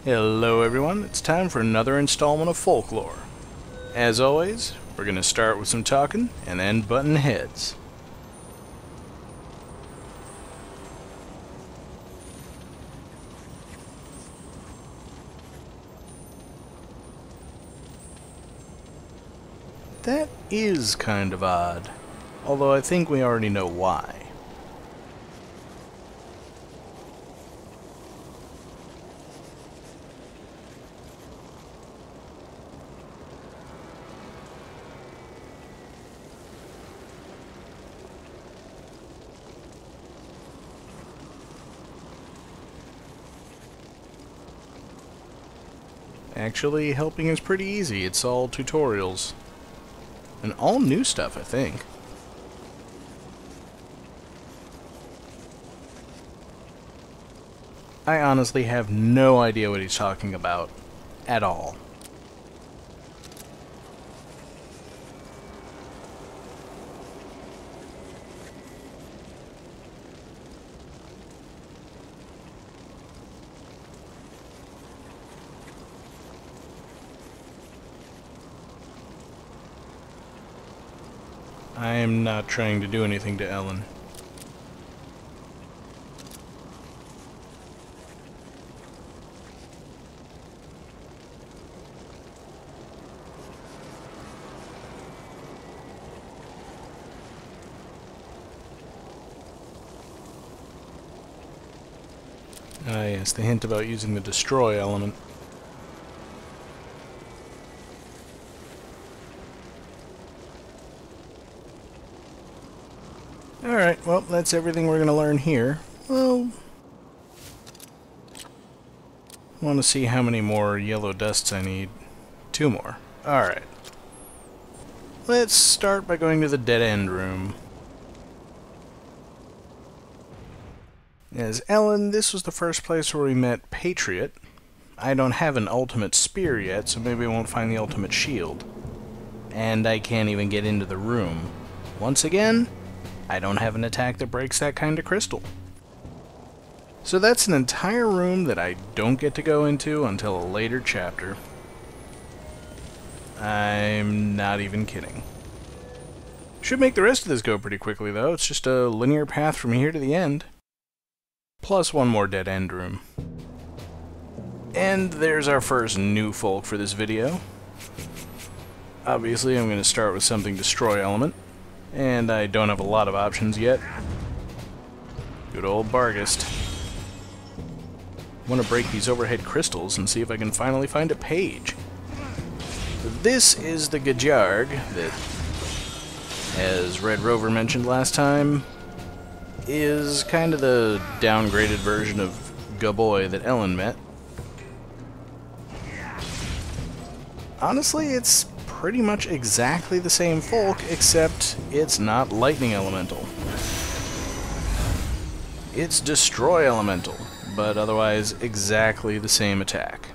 Hello everyone, it's time for another installment of Folklore. As always, we're going to start with some talking and then button heads. That is kind of odd, although I think we already know why. Actually, helping is pretty easy. It's all tutorials. And all new stuff, I think. I honestly have no idea what he's talking about. At all. I am not trying to do anything to Ellen. Ah yes, the hint about using the destroy element. Alright, well, that's everything we're going to learn here. Well, want to see how many more yellow dusts I need. 2 more. Alright. Let's start by going to the dead-end room. As Ellen, this was the first place where we met Patriot. I don't have an ultimate spear yet, so maybe I won't find the ultimate shield. And I can't even get into the room. Once again, I don't have an attack that breaks that kind of crystal. So that's an entire room that I don't get to go into until a later chapter. I'm not even kidding. Should make the rest of this go pretty quickly though, it's just a linear path from here to the end. Plus one more dead-end room. And there's our first new folk for this video. Obviously I'm going to start with something destroy element. And I don't have a lot of options yet. Good old Bargist. I want to break these overhead crystals and see if I can finally find a page. This is the Gajarg that, as Red Rover mentioned last time, is kind of the downgraded version of Gaboy that Ellen met. Honestly, it's pretty much exactly the same folk, except it's not lightning elemental. It's destroy elemental, but otherwise exactly the same attack.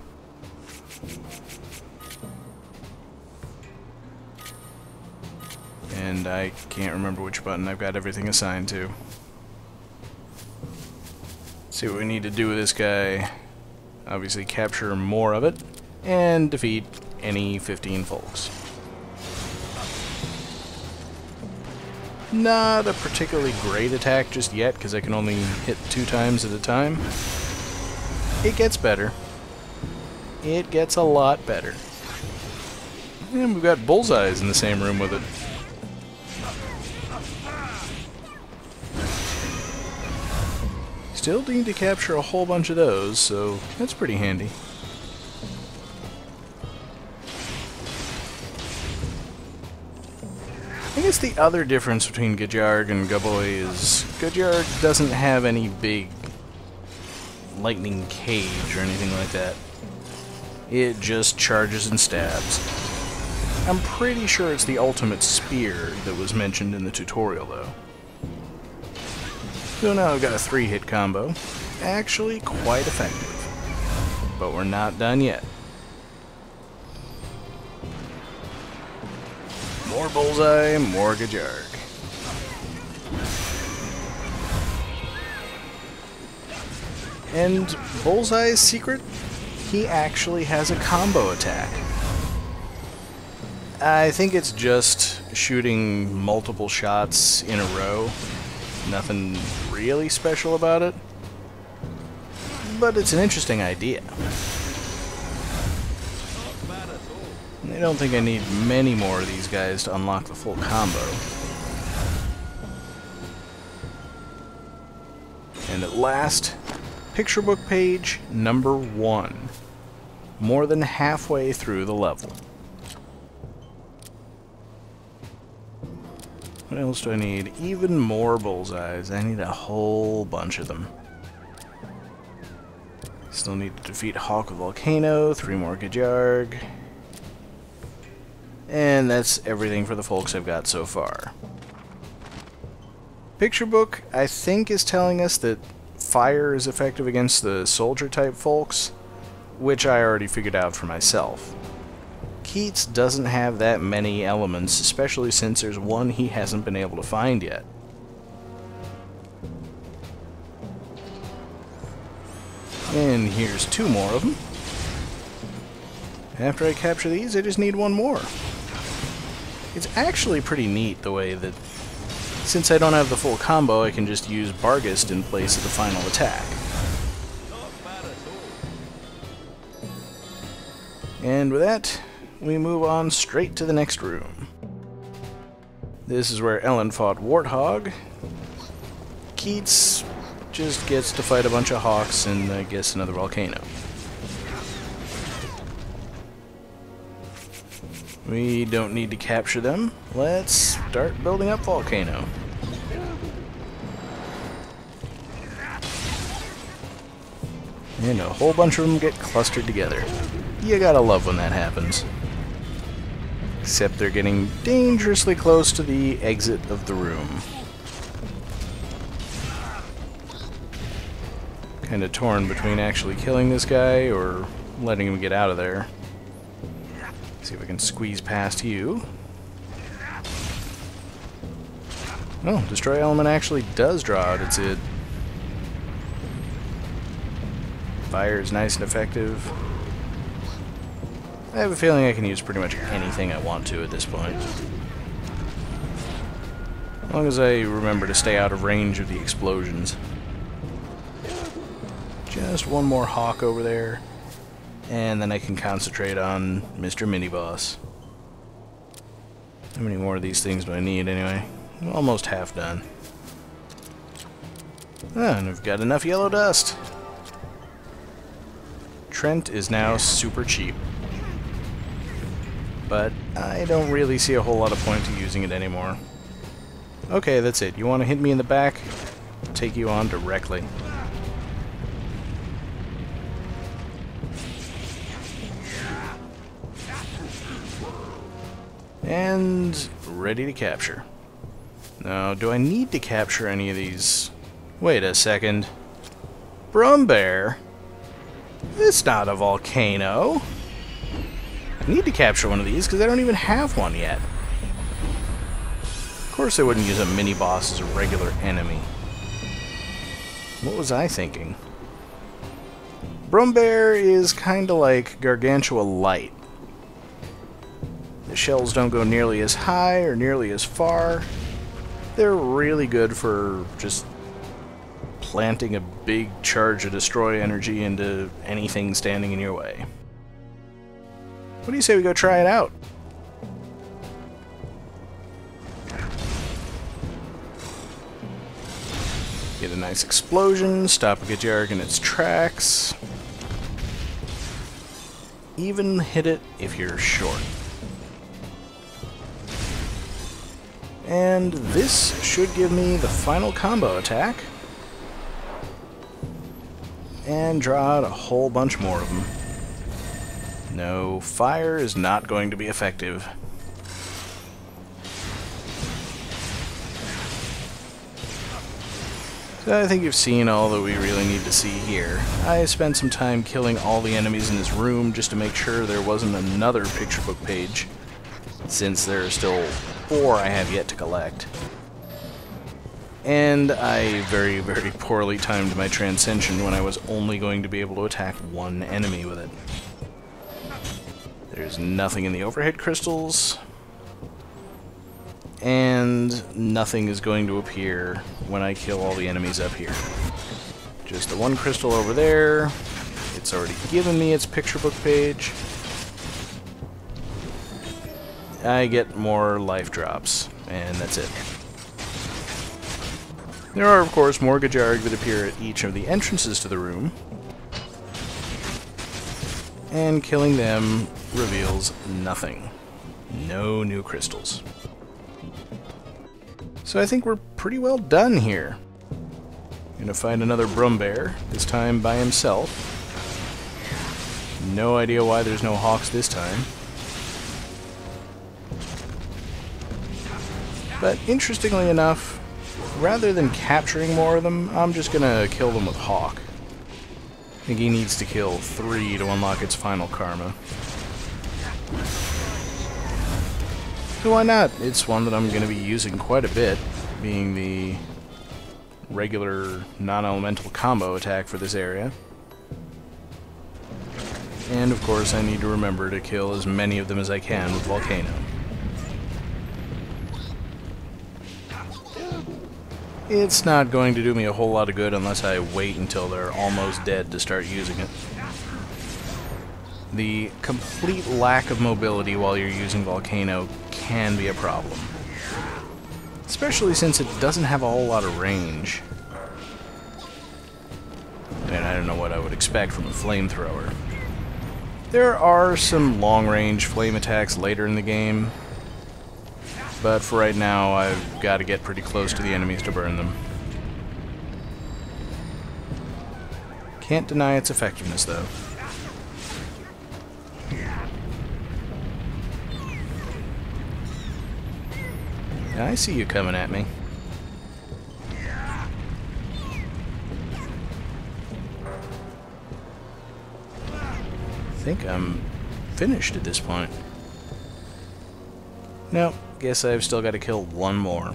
And I can't remember which button I've got everything assigned to. See what we need to do with this guy. Obviously capture more of it, and defeat any 15 folks. Not a particularly great attack just yet, because I can only hit 2 times at a time. It gets better. It gets a lot better. And we've got bullseyes in the same room with it. Still need to capture a whole bunch of those, so that's pretty handy. I guess the other difference between Gajarg and Gaboy is Gajarg doesn't have any big lightning cage or anything like that. It just charges and stabs. I'm pretty sure it's the ultimate spear that was mentioned in the tutorial though. So now I've got a 3-hit combo. Actually quite effective. But we're not done yet. More bullseye, more Gajarg. And Bullseye's secret he actually has a combo attack. I think it's just shooting multiple shots in a row. Nothing really special about it. But it's an interesting idea. I don't think I need many more of these guys to unlock the full combo. And at last, picture book page number 1. More than halfway through the level. What else do I need? Even more bullseyes. I need a whole bunch of them. Still need to defeat Hawk the Volcano, 3 more Gajarg. And that's everything for the folks I've got so far. Picture book, I think, is telling us that fire is effective against the soldier-type folks, which I already figured out for myself. Keats doesn't have that many elements, especially since there's one he hasn't been able to find yet. And here's 2 more of them. After I capture these, I just need 1 more. It's actually pretty neat the way that, since I don't have the full combo, I can just use Barghest in place of the final attack. And with that, we move on straight to the next room. This is where Ellen fought Warthog. Keats just gets to fight a bunch of hawks and, I guess, another volcano. We don't need to capture them. Let's start building up Volcano. And a whole bunch of them get clustered together. You gotta love when that happens. Except they're getting dangerously close to the exit of the room. Kinda torn between actually killing this guy or letting him get out of there. See if I can squeeze past you. Oh, Destroy Element actually does draw out its id. Fire is nice and effective. I have a feeling I can use pretty much anything I want to at this point. As long as I remember to stay out of range of the explosions. Just 1 more hawk over there. And then I can concentrate on Mr. Mini-Boss. How many more of these things do I need anyway? I'm almost half done. Ah, and I've got enough yellow dust. Trent is now super cheap. But I don't really see a whole lot of point to using it anymore. Okay, that's it. You want to hit me in the back? I'll take you on directly. And ready to capture. Now, do I need to capture any of these? Wait a second. Brumbear? It's not a volcano. I need to capture one of these because I don't even have one yet. Of course I wouldn't use a mini-boss as a regular enemy. What was I thinking? Brumbear is kinda like Gargantua Light. The shells don't go nearly as high or nearly as far. They're really good for just planting a big charge of destroy energy into anything standing in your way. What do you say we go try it out? Get a nice explosion, stop a Gajarg in its tracks. Even hit it if you're short. And this should give me the final combo attack. And draw out a whole bunch more of them. No, fire is not going to be effective. So I think you've seen all that we really need to see here. I spent some time killing all the enemies in this room just to make sure there wasn't another picture book page, since there are still 4 I have yet to collect. And I very, very poorly timed my Transcension when I was only going to be able to attack one enemy with it. There's nothing in the overhead crystals, and nothing is going to appear when I kill all the enemies up here. Just the one crystal over there. It's already given me its picture book page. I get more life drops, and that's it. There are, of course, more Gajarg that appear at each of the entrances to the room, and killing them reveals nothing. No new crystals. So I think we're pretty well done here. Gonna find another Brumbear, this time by himself. No idea why there's no Hawks this time. But interestingly enough, rather than capturing more of them, I'm just gonna kill them with Hawk. I think he needs to kill 3 to unlock its final karma. So why not? It's one that I'm going to be using quite a bit, being the regular non-elemental combo attack for this area. And of course I need to remember to kill as many of them as I can with Volcano. It's not going to do me a whole lot of good unless I wait until they're almost dead to start using it. The complete lack of mobility while you're using Volcano can be a problem. Especially since it doesn't have a whole lot of range. And I don't know what I would expect from a flamethrower. There are some long-range flame attacks later in the game, but for right now I've got to get pretty close to the enemies to burn them. Can't deny its effectiveness though. I see you coming at me. I think I'm finished at this point. Nope, guess I've still got to kill one more.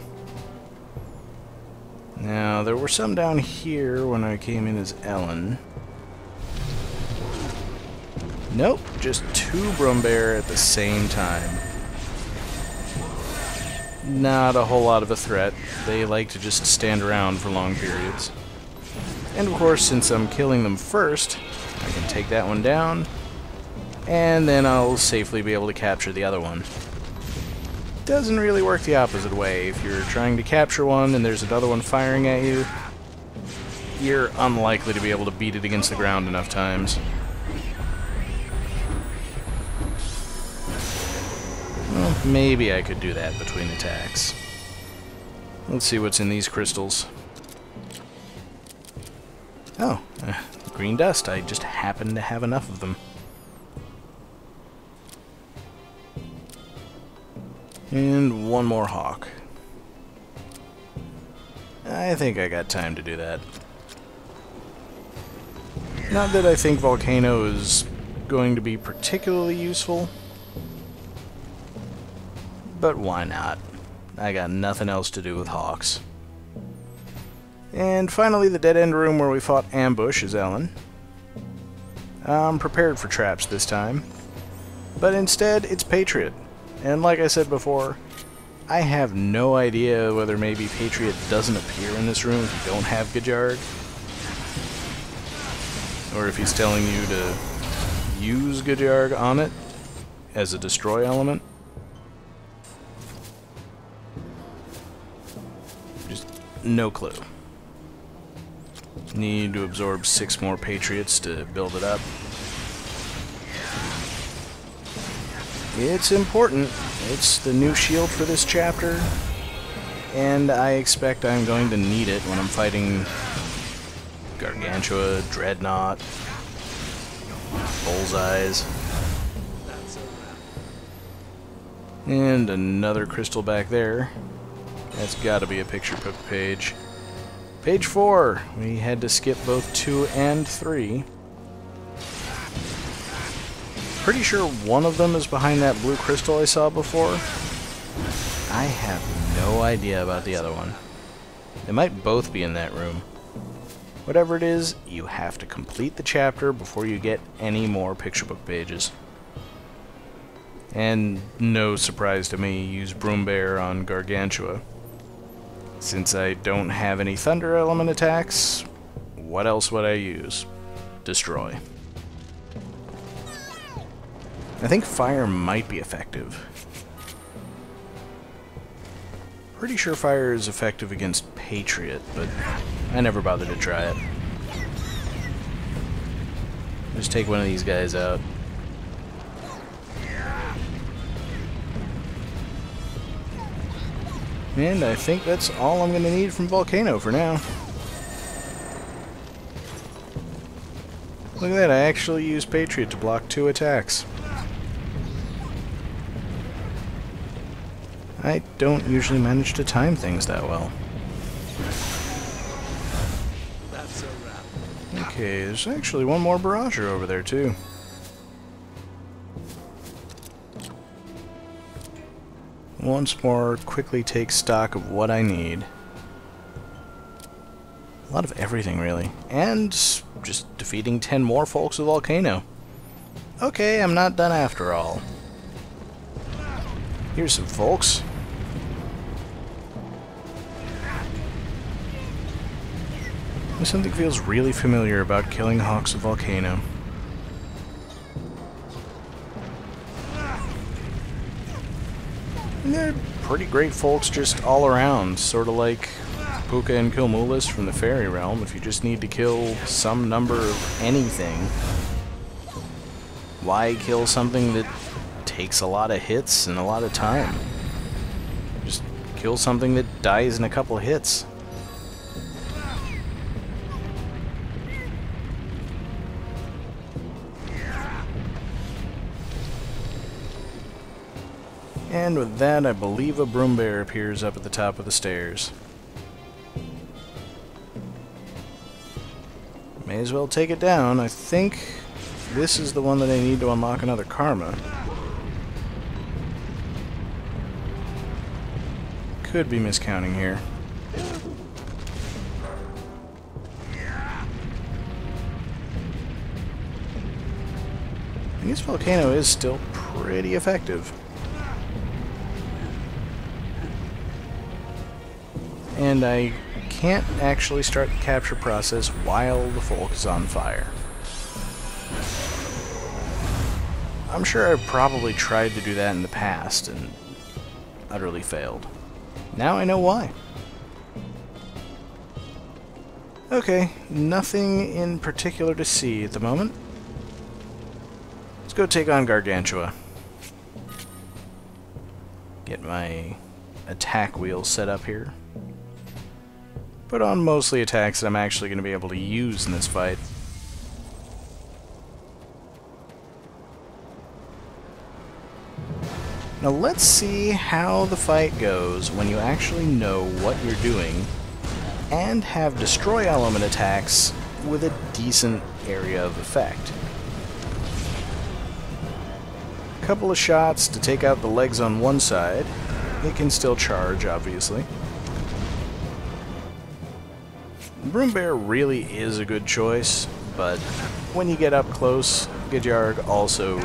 Now, there were some down here when I came in as Ellen. Nope, just 2 Brumbear at the same time. Not a whole lot of a threat. They like to just stand around for long periods. And of course, since I'm killing them first, I can take that one down, and then I'll safely be able to capture the other one. Doesn't really work the opposite way. If you're trying to capture one and there's another one firing at you, you're unlikely to be able to beat it against the ground enough times. Well, maybe I could do that between attacks. Let's see what's in these crystals. Oh, green dust. I just happen to have enough of them. And one more Hawk. I think I got time to do that. Not that I think Volcano is going to be particularly useful, but why not? I got nothing else to do with Hawks. And finally, the dead-end room where we fought Ambush is Ellen. I'm prepared for traps this time, but instead it's Patriot. And like I said before, I have no idea whether maybe Patriot doesn't appear in this room if you don't have Gajarg, or if he's telling you to use Gajarg on it as a destroy element. Just no clue. Need to absorb 6 more Patriots to build it up. It's important. It's the new shield for this chapter, and I expect I'm going to need it when I'm fighting Gargantua, Dreadnought, Bullseyes. And another crystal back there. That's got to be a picture book page. Page 4. We had to skip both 2 and 3. Pretty sure one of them is behind that blue crystal I saw before. I have no idea about the other one. They might both be in that room. Whatever it is, you have to complete the chapter before you get any more picture book pages. And no surprise to me, use Broom Bear on Gargantua. Since I don't have any thunder element attacks, what else would I use? Destroy. I think fire might be effective. Pretty sure fire is effective against Patriot, but I never bothered to try it. Just take one of these guys out. And I think that's all I'm going to need from Volcano for now. Look at that, I actually used Patriot to block 2 attacks. I don't usually manage to time things that well. Okay, there's actually one more barrager over there too. Once more, quickly take stock of what I need. A lot of everything, really. And just defeating 10 more folks with Volcano. Okay, I'm not done after all. Here's some folks. Something feels really familiar about killing Hawks of Volcano. And they're pretty great folks just all around, sort of like Puka and Kilmulis from the Fairy Realm. If you just need to kill some number of anything, why kill something that takes a lot of hits and a lot of time? Just kill something that dies in a couple of hits. And with that, I believe a Broom Bear appears up at the top of the stairs. May as well take it down. I think this is the one that I need to unlock another Karma. Could be miscounting here. I guess Volcano is still pretty effective. And I can't actually start the capture process while the folk is on fire. I'm sure I've probably tried to do that in the past and utterly failed. Now I know why. Okay, nothing in particular to see at the moment. Let's go take on Gargantua. Get my attack wheel set up here. Put on mostly attacks that I'm actually going to be able to use in this fight. Now let's see how the fight goes when you actually know what you're doing and have destroy element attacks with a decent area of effect. A couple of shots to take out the legs on one side. It can still charge, obviously. Broom Bear really is a good choice, but when you get up close, Gajarg also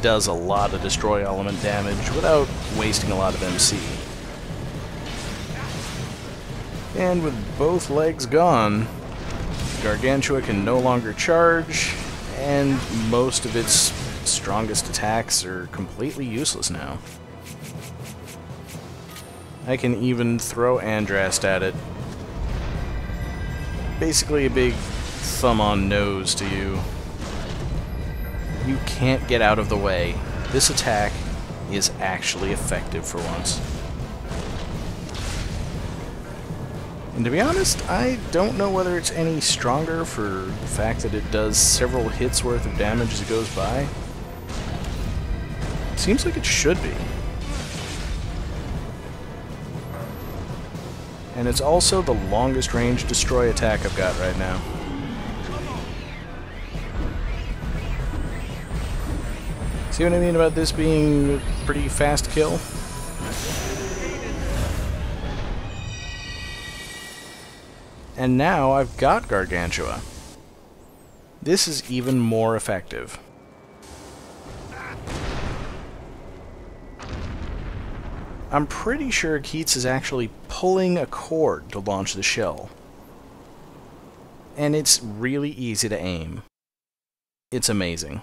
does a lot of destroy element damage without wasting a lot of MC. And with both legs gone, Gargantua can no longer charge, and most of its strongest attacks are completely useless now. I can even throw Andrast at it. Basically a big thumb on nose to you. You can't get out of the way. This attack is actually effective for once. And to be honest, I don't know whether it's any stronger for the fact that it does several hits worth of damage as it goes by. Seems like it should be. And it's also the longest range destroy attack I've got right now. See what I mean about this being a pretty fast kill? And now I've got Gargantua. This is even more effective. I'm pretty sure Keats is actually pulling a cord to launch the shell. And it's really easy to aim. It's amazing.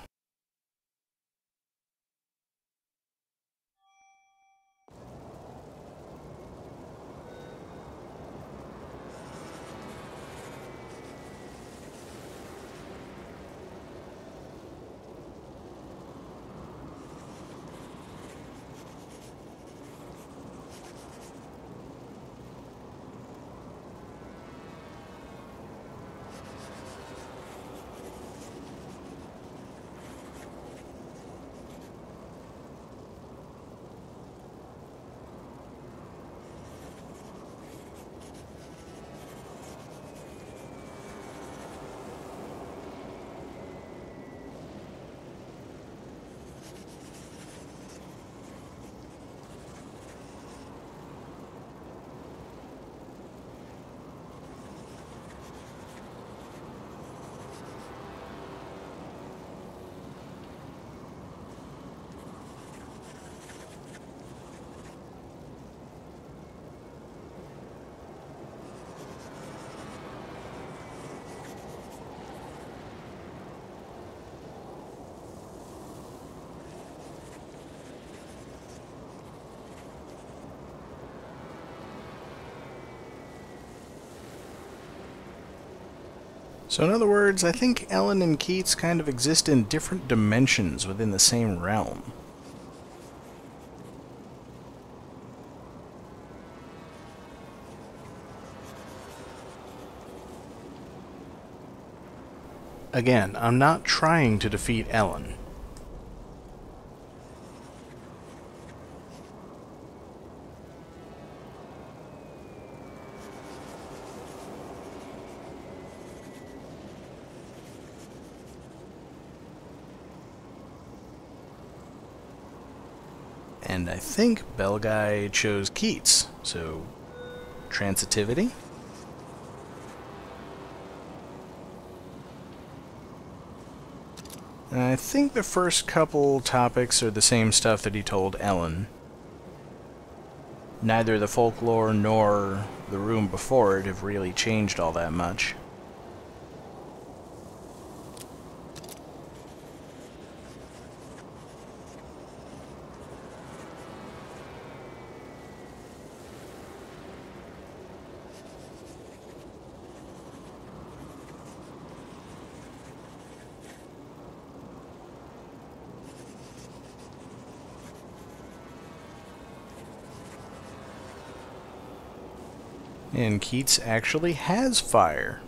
So in other words, I think Ellen and Keats kind of exist in different dimensions within the same realm. Again, I'm not trying to defeat Ellen. And I think Belguy chose Keats, so transitivity? And I think the first couple topics are the same stuff that he told Ellen. Neither the folklore nor the room before it have really changed all that much. And Keats actually has fire.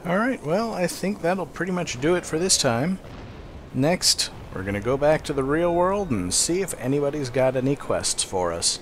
Alright, well, I think that'll pretty much do it for this time. Next, we're gonna go back to the real world and see if anybody's got any quests for us.